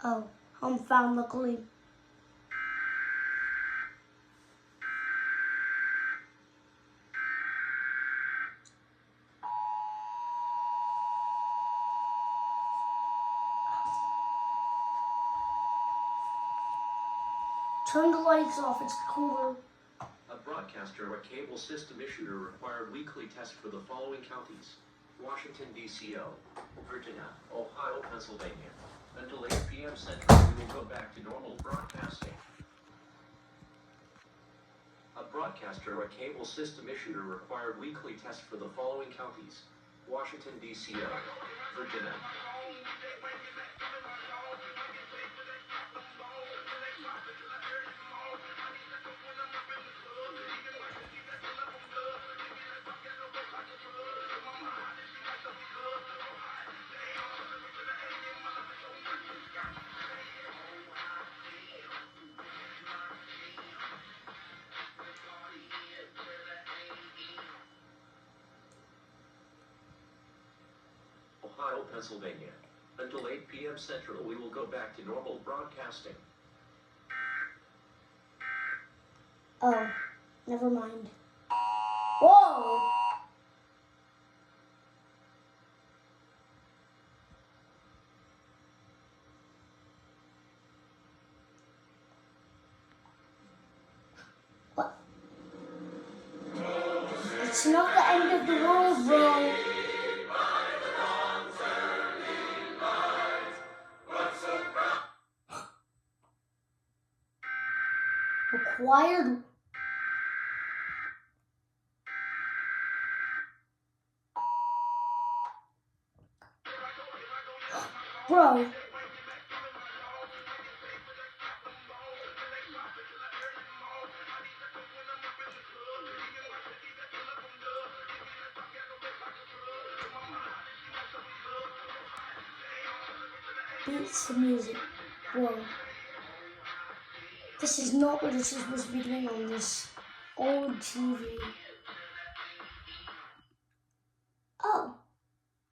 Oh, I'm found luckily. Turn the lights off, it's cooler. A broadcaster or cable system issuer required weekly tests for the following counties: Washington, D.C., Virginia, Ohio, Pennsylvania. Until 8 p.m. Central, we will go back to normal broadcasting. A broadcaster or cable system issuer required weekly tests for the following counties: Washington, D.C., Virginia. Ohio, Pennsylvania. Until 8 p.m. Central, we will go back to normal broadcasting. Oh, never mind. Whoa! What? It's not the end of the world, bro. Required. Bro. Beats the music. Bro. This is not what it's supposed to be doing on this old TV.